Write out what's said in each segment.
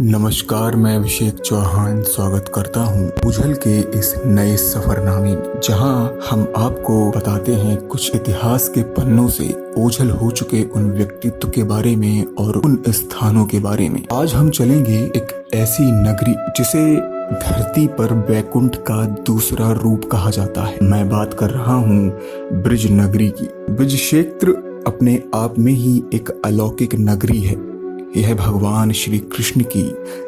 नमस्कार, मैं अभिषेक चौहान स्वागत करता हूँ ओझल के इस नए सफरनामे में, जहाँ हम आपको बताते हैं कुछ इतिहास के पन्नों से ओझल हो चुके उन व्यक्तित्व के बारे में और उन स्थानों के बारे में। आज हम चलेंगे एक ऐसी नगरी जिसे धरती पर वैकुंठ का दूसरा रूप कहा जाता है। मैं बात कर रहा हूँ ब्रिज नगरी की। ब्रिज क्षेत्र अपने आप में ही एक अलौकिक नगरी है। यह भगवान श्री कृष्ण की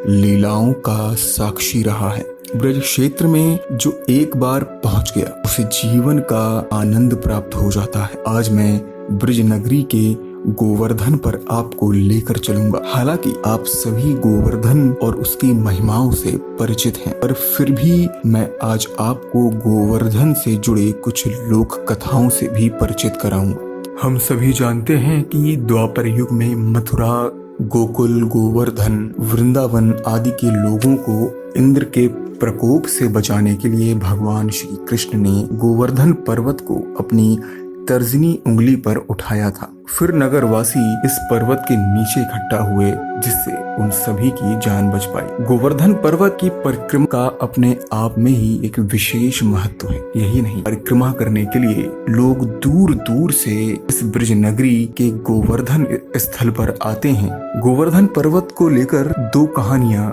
लीलाओं का साक्षी रहा है। ब्रज क्षेत्र में जो एक बार पहुंच गया उसे जीवन का आनंद प्राप्त हो जाता है। आज मैं ब्रज नगरी के गोवर्धन पर आपको लेकर चलूंगा। हालांकि आप सभी गोवर्धन और उसकी महिमाओं से परिचित हैं, पर फिर भी मैं आज आपको गोवर्धन से जुड़े कुछ लोक कथाओं से भी परिचित कराऊंगा। हम सभी जानते हैं कि द्वापर युग में मथुरा, गोकुल, गोवर्धन, वृंदावन आदि के लोगों को इंद्र के प्रकोप से बचाने के लिए भगवान श्री कृष्ण ने गोवर्धन पर्वत को अपनी तर्जनी उंगली पर उठाया था। फिर नगरवासी इस पर्वत के नीचे इकट्ठा हुए, जिससे उन सभी की जान बच पाई। गोवर्धन पर्वत की परिक्रमा का अपने आप में ही एक विशेष महत्व है। यही नहीं, परिक्रमा करने के लिए लोग दूर दूर से इस ब्रज नगरी के गोवर्धन स्थल पर आते हैं। गोवर्धन पर्वत को लेकर दो कहानियां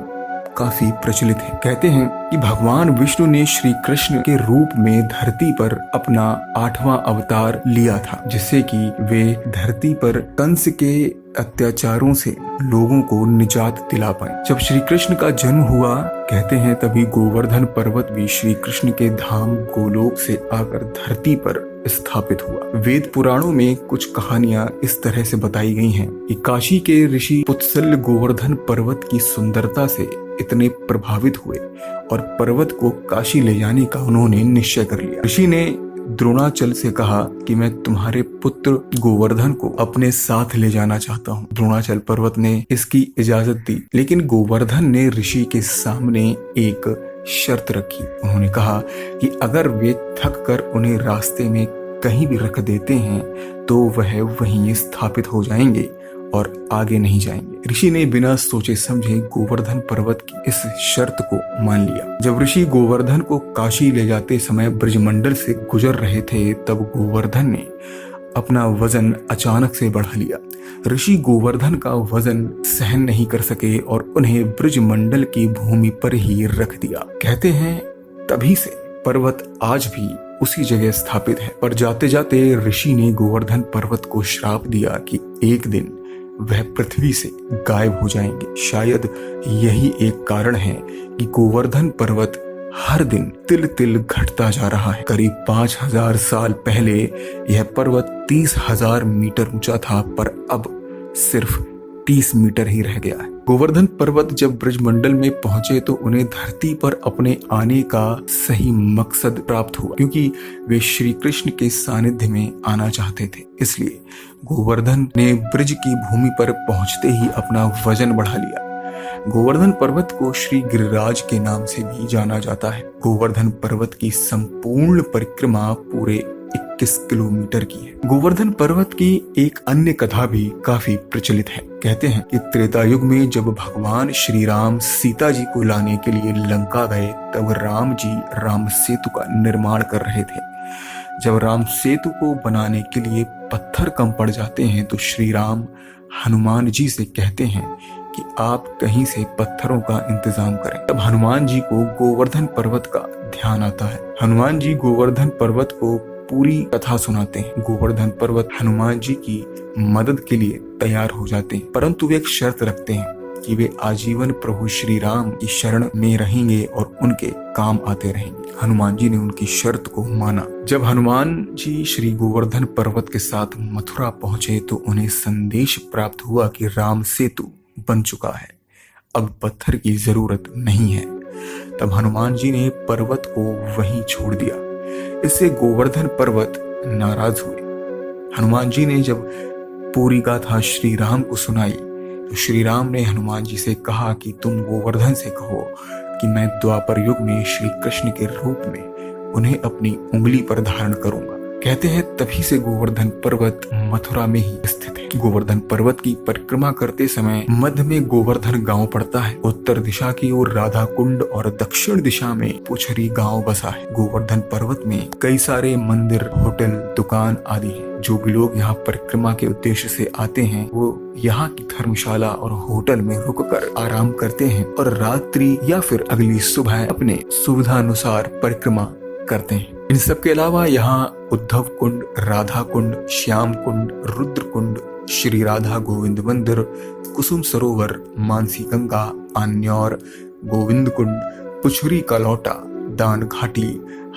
काफी प्रचलित है। कहते हैं कि भगवान विष्णु ने श्री कृष्ण के रूप में धरती पर अपना 8वां अवतार लिया था, जिससे कि वे धरती पर कंस के अत्याचारों से लोगों को निजात दिला पाए। जब श्री कृष्ण का जन्म हुआ, कहते हैं तभी गोवर्धन पर्वत भी श्री कृष्ण के धाम गोलोक से आकर धरती पर स्थापित हुआ। वेद पुराणों में कुछ कहानियां इस तरह से बताई गई हैं कि काशी के ऋषि पुत्सल्य गोवर्धन पर्वत की सुंदरता से इतने प्रभावित हुए और पर्वत को काशी ले जाने का उन्होंने निश्चय कर लिया। ऋषि ने द्रोणाचल से कहा कि मैं तुम्हारे पुत्र गोवर्धन को अपने साथ ले जाना चाहता हूँ। द्रोणाचल पर्वत ने इसकी इजाजत दी, लेकिन गोवर्धन ने ऋषि के सामने एक शर्त रखी। उन्होंने कहा कि अगर वे थक कर उन्हें रास्ते में कहीं भी रख देते हैं तो वह वहीं स्थापित हो जाएंगे और आगे नहीं जाएंगे। ऋषि ने बिना सोचे समझे गोवर्धन पर्वत की इस शर्त को मान लिया। जब ऋषि गोवर्धन को काशी ले जाते समय ब्रजमंडल से गुजर रहे थे, तब गोवर्धन ने अपना वजन अचानक से बढ़ा लिया। ऋषि गोवर्धन का वजन सहन नहीं कर सके और उन्हें ब्रजमंडल की भूमि पर ही रख दिया। कहते हैं तभी से पर्वत आज भी उसी जगह स्थापित है। पर जाते जाते ऋषि ने गोवर्धन पर्वत को श्राप दिया कि एक दिन वह पृथ्वी से गायब हो जाएंगे। शायद यही एक कारण है कि गोवर्धन पर्वत हर दिन तिल तिल घटता जा रहा है। करीब 5000 साल पहले यह पर्वत 30,000 मीटर ऊंचा था, पर अब सिर्फ 30 मीटर ही रह गया है। गोवर्धन पर्वत जब ब्रजमंडल में पहुंचे तो उन्हें धरती पर अपने आने का सही मकसद प्राप्त हुआ, क्योंकि वे श्री कृष्ण के सानिध्य में आना चाहते थे। इसलिए गोवर्धन ने ब्रज की भूमि पर पहुंचते ही अपना वजन बढ़ा लिया। गोवर्धन पर्वत को श्री गिरिराज के नाम से भी जाना जाता है। गोवर्धन पर्वत की संपूर्ण परिक्रमा पूरे 21 किलोमीटर की है। गोवर्धन पर्वत की एक अन्य कथा भी काफी प्रचलित है। कहते हैं कि त्रेता युग में जब भगवान श्री राम सीता जी को लाने के लिए लंका गए, तब राम जी राम सेतु का निर्माण कर रहे थे। जब राम सेतु को बनाने के लिए पत्थर कम पड़ जाते हैं तो श्री राम हनुमान जी से कहते हैं कि आप कहीं से पत्थरों का इंतजाम करें। तब हनुमान जी को गोवर्धन पर्वत का ध्यान आता है। हनुमान जी गोवर्धन पर्वत को पूरी कथा सुनाते हैं। गोवर्धन पर्वत हनुमान जी की मदद के लिए तैयार हो जाते हैं, परंतु वे एक शर्त रखते हैं कि वे आजीवन प्रभु श्री राम की शरण में रहेंगे और उनके काम आते रहेंगे। हनुमान जी ने उनकी शर्त को माना। जब हनुमान जी श्री गोवर्धन पर्वत के साथ मथुरा पहुंचे तो उन्हें संदेश प्राप्त हुआ कि राम सेतु बन चुका है, अब पत्थर की जरूरत नहीं है। तब हनुमान जी ने पर्वत को वहीं छोड़ दिया। इससे गोवर्धन पर्वत नाराज हुए। हनुमान जी ने जब पूरी गाथा श्री राम को सुनाई तो श्री राम ने हनुमान जी से कहा कि तुम गोवर्धन से कहो कि मैं द्वापर युग में श्री कृष्ण के रूप में उन्हें अपनी उंगली पर धारण करूंगा। कहते हैं तभी से गोवर्धन पर्वत मथुरा में ही स्थित है। गोवर्धन पर्वत की परिक्रमा करते समय मध्य में गोवर्धन गांव पड़ता है। उत्तर दिशा की ओर राधा कुंड और दक्षिण दिशा में पुछरी गांव बसा है। गोवर्धन पर्वत में कई सारे मंदिर, होटल, दुकान आदि हैं। जो भी लोग यहाँ परिक्रमा के उद्देश्य से आते हैं वो यहाँ की धर्मशाला और होटल में रुककर आराम करते हैं और रात्रि या फिर अगली सुबह अपने सुविधानुसार परिक्रमा करते हैं। इन सब के अलावा यहाँ उद्धव कुंड, राधा कुंड, श्याम कुंड, रुद्र कुंड, श्री राधा गोविंद मंदिर, कुसुम सरोवर, मानसी गंगा, आन्यौर, गोविंद कुंड, पुछुरी का लौटा, दान घाटी,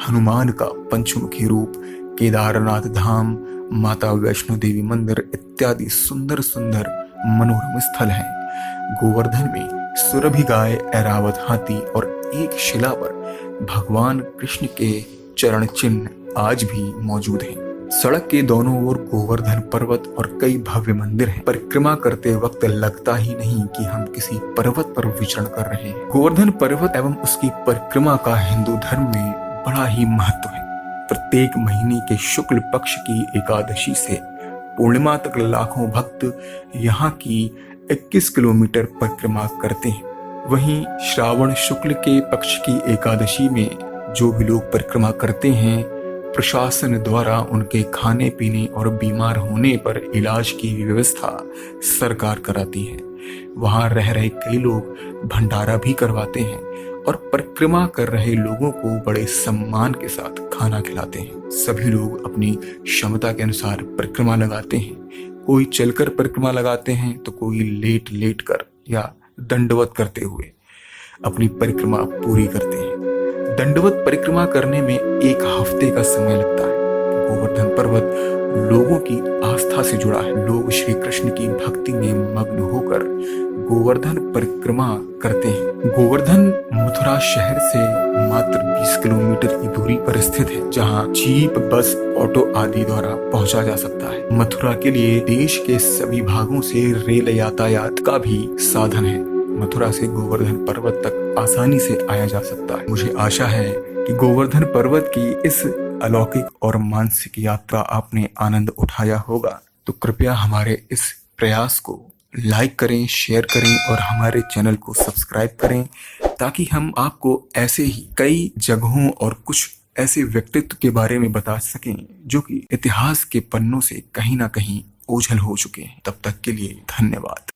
हनुमान का पंचमुखी रूप, केदारनाथ धाम, माता वैष्णो देवी मंदिर इत्यादि सुंदर सुंदर मनोरम स्थल हैं। गोवर्धन में सुरभि गाय, ऐरावत हाथी और एक शिला पर भगवान कृष्ण के चरण चिन्ह आज भी मौजूद हैं। सड़क के दोनों ओर गोवर्धन पर्वत और कई भव्य मंदिर हैं। परिक्रमा करते वक्त लगता ही नहीं कि हम किसी पर्वत पर विचरण कर रहे हैं। गोवर्धन पर्वत एवं उसकी परिक्रमा का हिंदू धर्म में बड़ा ही महत्व है। प्रत्येक महीने के शुक्ल पक्ष की एकादशी से पूर्णिमा तक लाखों भक्त यहाँ की 21 किलोमीटर परिक्रमा करते हैं। वहीं श्रावण शुक्ल के पक्ष की एकादशी में जो भी लोग परिक्रमा करते हैं, प्रशासन द्वारा उनके खाने पीने और बीमार होने पर इलाज की व्यवस्था सरकार कराती है। वहां रह रहे कई लोग भंडारा भी करवाते हैं और परिक्रमा कर रहे लोगों को बड़े सम्मान के साथ खाना खिलाते हैं। सभी लोग अपनी क्षमता के अनुसार परिक्रमा लगाते हैं। कोई चलकर परिक्रमा लगाते हैं तो कोई लेट लेट कर या दंडवत करते हुए अपनी परिक्रमा पूरी करते हैं। दंडवत परिक्रमा करने में 1 हफ्ते का समय लगता है। गोवर्धन पर्वत लोगों की आस्था से जुड़ा है। लोग श्री कृष्ण की भक्ति में मग्न होकर गोवर्धन परिक्रमा करते हैं। गोवर्धन मथुरा शहर से मात्र 20 किलोमीटर की दूरी पर स्थित है, जहां जीप, बस, ऑटो आदि द्वारा पहुंचा जा सकता है। मथुरा के लिए देश के सभी भागों से रेल यातायात का भी साधन है। मथुरा से गोवर्धन पर्वत तक आसानी से आया जा सकता है। मुझे आशा है कि गोवर्धन पर्वत की इस अलौकिक और मानसिक यात्रा आपने आनंद उठाया होगा। तो कृपया हमारे इस प्रयास को लाइक करें, शेयर करें और हमारे चैनल को सब्सक्राइब करें, ताकि हम आपको ऐसे ही कई जगहों और कुछ ऐसे व्यक्तित्व के बारे में बता सकें जो कि इतिहास के पन्नों से कहीं ना कहीं ओझल हो चुके हैं। तब तक के लिए धन्यवाद।